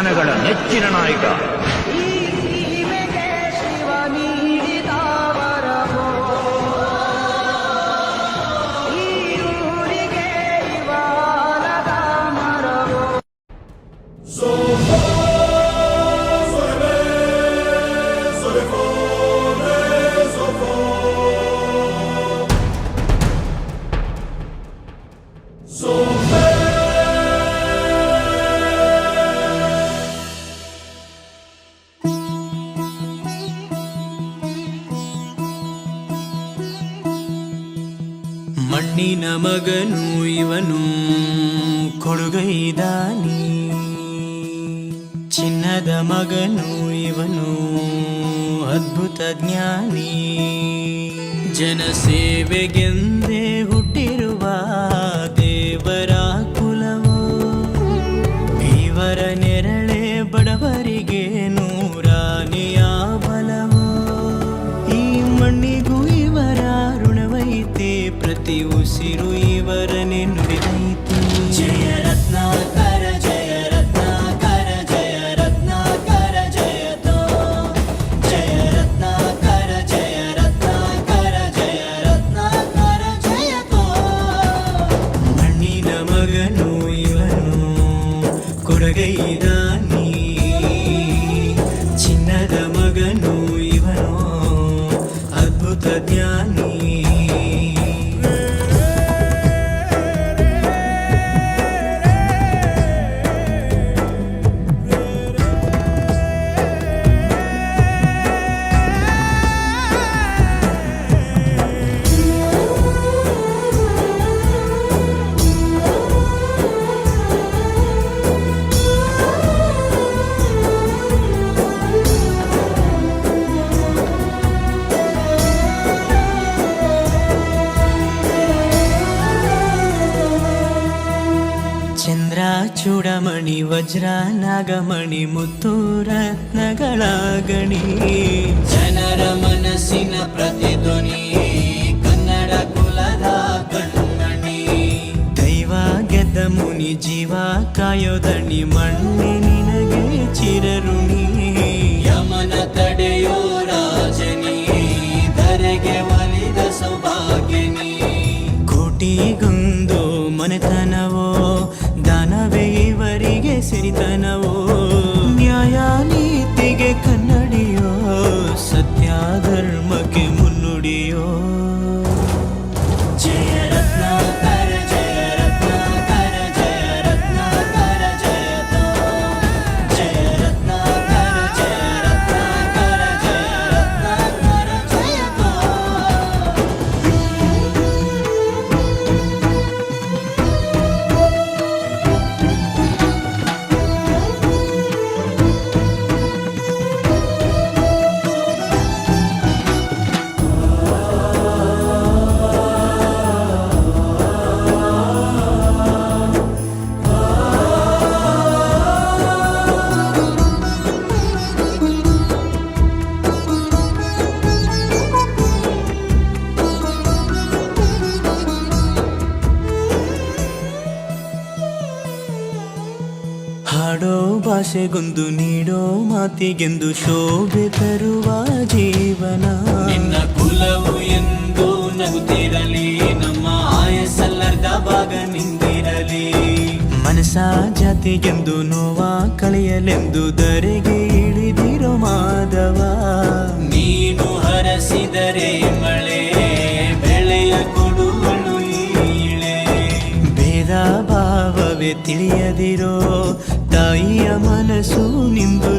ಜನಗಳ ನೆಚ್ಚಿನ ನಾಯಕ. ಮಣ್ಣಿನ ಮಗನು ಇವನು ಕೊಡುಗೈದಾನಿ, ಚಿನ್ನದ ಮಗನು ಇವನು ಅದ್ಭುತ ಜ್ಞಾನಿ. ಜನಸೇವೆಗೆಂದೇ ಹುಟ್ಟಿರುವ ದೇವರ ಕುಲವೋ, ಇವರ ನೆರಳೆ ಬಡವರಿಗೆ ನೂರಾನೆಯ ಬಲವೋ. ಈ ಮಣ್ಣಿಗೂ ಇವರ ಋಣವೈತೆ, ಪ್ರತಿ ಉಸಿರು ಇವರನೆ ನುಡಿದೈತೆ. ಜಯ ರತ್ನಾಕರ ಜಯ ರತ್ನಾಕರ ಜಯ ರತ್ನಾಕರ ಜಯತೋ, ಜಯ ರತ್ನಾಕರ ಜಯ ರತ್ನಾಕರ ಜಯ ರತ್ನಾಕರ ಜಯತೋ. ಮಣ್ಣಿನ ಮಗನು ಇವನು ಕೊಡಗೈದಾನಿ, ಚಿನ್ನದ ಮಗನು ಇವನು ಅದ್ಭುತ ಜ್ಞಾನಿ. ಚಂದ್ರ ಚೂಡಮಣಿ ವಜ್ರ ನಾಗಮಣಿ ಮುತ್ತು ರತ್ನಗಳ ಗಣಿ, ಜನರ ಮನಸ್ಸಿನ ಪ್ರತಿಧ್ವನಿ ಕನ್ನಡ ಕುಲದ ಕಣ್ಮಣಿ. ದೈವ ಗೆದ್ದ ಮುನಿ ಜೀವ ಕಾಯೋದಣಿ, ಮಣ್ಣೆ ನಿನಗೆ ಚಿರಋಣಿ. ಯಮನ ತಡೆಯೋ ರಾಜನಿ, ಧರೆಗೆ ಒಲಿದ ಸೌಭಾಗ್ಯನಿ. ಕೋಟಿಗೊಂದು ಮನೆತನವೋ, ದಾನವೇ ಇವರಿಗೆ ಸಿರಿತನವೋ. ನ್ಯಾಯ ನೀತಿಗೆ ಕನ್ನಡಿಯೋ, ಸತ್ಯ ಧರ್ಮಕ್ಕೆ ಮುನ್ನುಡಿಯೋ. ಜಯ ರತ್ನಾಕರ ಜಯ ರತ್ನಾಕರ ಜಯ ರತ್ನಾಕರ ಜಯತೋ, ಜಯ ರತ್ನಾಕರ ಜಯ ರತ್ನಾಕರ ಜಯ ರತ್ನಾಕರ ಜಯತೋ. ಹಾಡೋ ಭಾಷೆಗೊಂದು ನೀಡೋ ಮಾತಿಗೆಂದು ಶೋಭೆ ತರುವ ಜೀವನ. ನಿನ್ನ ಕುಲವು ಎಂದು ನಗುತ್ತಿರಲಿ, ನಮ್ಮ ಆಯಸ್ಸಲ್ಲರ್ಧ ಭಾಗ ನಿಂದಿರಲಿ. ಮನಸ ಜಾತಿಗೆಂದು ನೋವ ಕಳೆಯಲೆಂದು ಧರೆಗೆ ಇಳಿದಿರೋ ಮಾಧವ. ನೀನು ಹರಸಿದರೆ ಮಳೆ ಬೆಳೆಯ ಕೊಡುವಳು ಈಳೆ. ಭೇದ ಭಾವವೇ ತಿಳಿಯದಿರೋ ತಾಯಿಯ ಮನಸ್ಸು ನಿಂದು